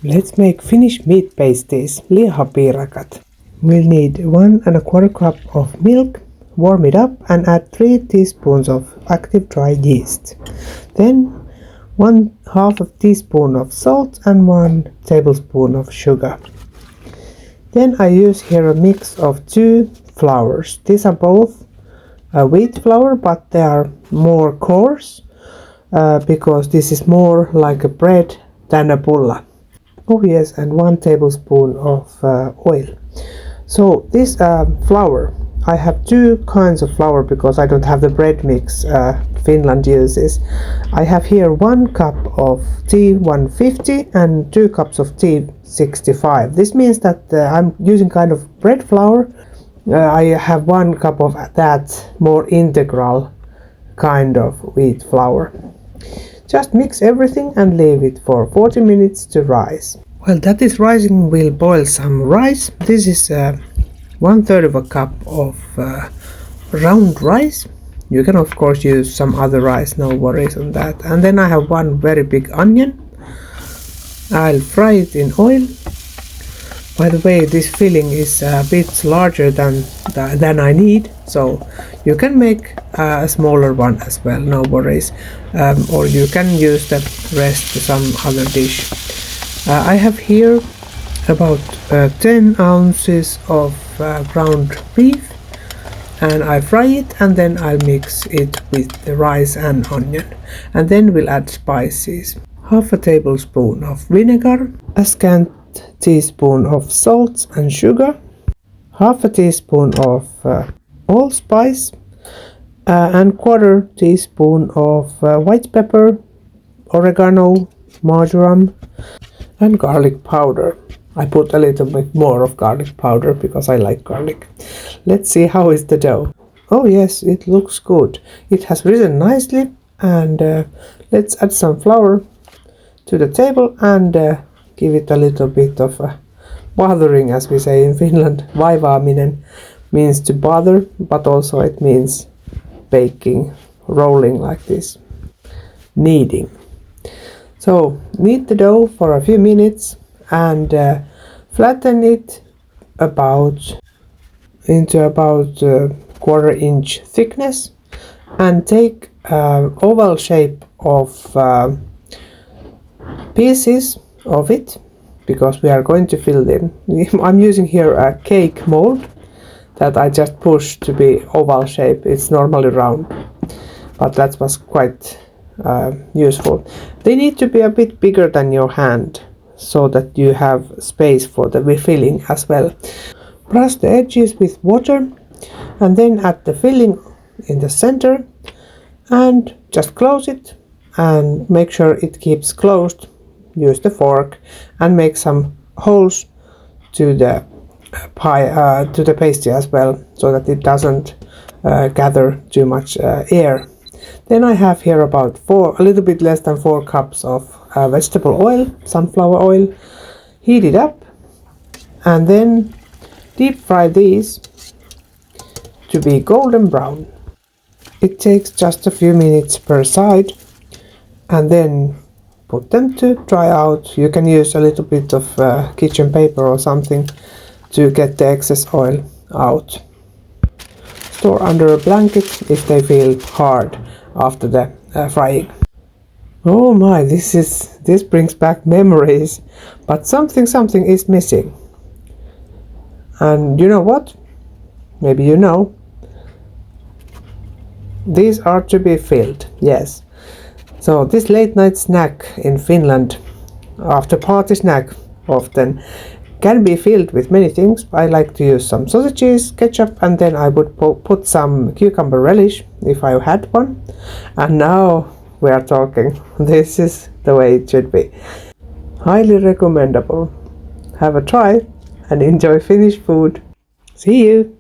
Let's make Finnish meat pasties, Lihapiirakat. We'll need 1¼ cup of milk, warm it up and add 3 teaspoons of active dry yeast. Then 1/2 teaspoon of salt and 1 tablespoon of sugar. Then I use here a mix of 2 flours. These are both wheat flour, but they are more coarse because this is more like a bread than a pulla. Oh yes, and 1 tablespoon of oil. So this flour, I have 2 kinds of flour because I don't have the bread mix Finland uses. I have here 1 cup of T150 and 2 cups of T65. This means that I'm using kind of bread flour. I have 1 cup of that more integral kind of wheat flour. Just mix everything and leave it for 40 minutes to rise. While that is rising, we'll boil some rice. This is 1/3 of a cup of round rice. You can of course use some other rice, no worries on that. And then I have 1 very big onion. I'll fry it in oil. By the way, this filling is a bit larger than I need, so you can make a smaller one as well, no worries. Or you can use the rest to some other dish. I have here about 10 ounces of ground beef, and I fry it and then I'll mix it with the rice and onion, and then we'll add spices. 1/2 tablespoon of vinegar, a scant teaspoon of salt and sugar, 1/2 teaspoon of allspice, and 1/4 teaspoon of white pepper, oregano, marjoram, and garlic powder. I put a little bit more of garlic powder because I like garlic. Let's see how is the dough. Oh yes, it looks good. It has risen nicely, and let's add some flour to the table and give it a little bit of bothering, as we say in Finland. Vaivaaminen means to bother, but also it means baking, rolling like this, kneading. So knead the dough for a few minutes and flatten it into about 1/4 inch thickness, and take oval shape of pieces of it, because we are going to fill them. I'm using here a cake mold that I just push to be oval shape. It's normally round, but that was quite useful. They need to be a bit bigger than your hand so that you have space for the filling as well. Brush the edges with water and then add the filling in the center and just close it and make sure it keeps closed. Use the fork and make some holes to the to the pasty as well, so that it doesn't gather too much air. Then I have here about a little bit less than 4 cups of vegetable oil, sunflower oil. Heat it up and then deep fry these to be golden brown. It takes just a few minutes per side, and then put them to dry out. You can use a little bit of kitchen paper or something to get the excess oil out. Store under a blanket if they feel hard after the frying. Oh my, this brings back memories, but something is missing. And you know what? Maybe you know. These are to be filled, yes. So this late night snack in Finland, after party snack often, can be filled with many things. I like to use some sausages, ketchup, and then I would put some cucumber relish if I had one. And now we are talking. This is the way it should be. Highly recommendable. Have a try and enjoy Finnish food. See you!